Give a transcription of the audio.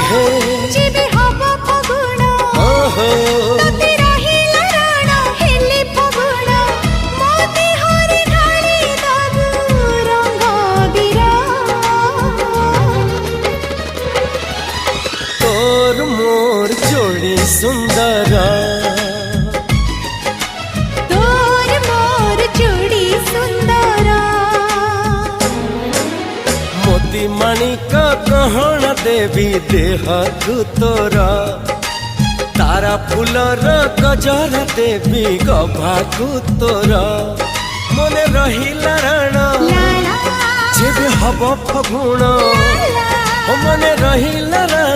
हे जेबे हवा फगुण ओहो तते रहिला राण हेले फगुण मोती हरि ढाली दागु रंग बिरा तोर मोर जोड़ी सुंदर तोर मोर जोड़ी सुंदर मोती माणिक गहना देवी देह तू तोरा तारा फूलर गजर देवी गभाकू तोरा मने रहिला राण लाला जेबे हब फगुण लाला मने रहिला राण।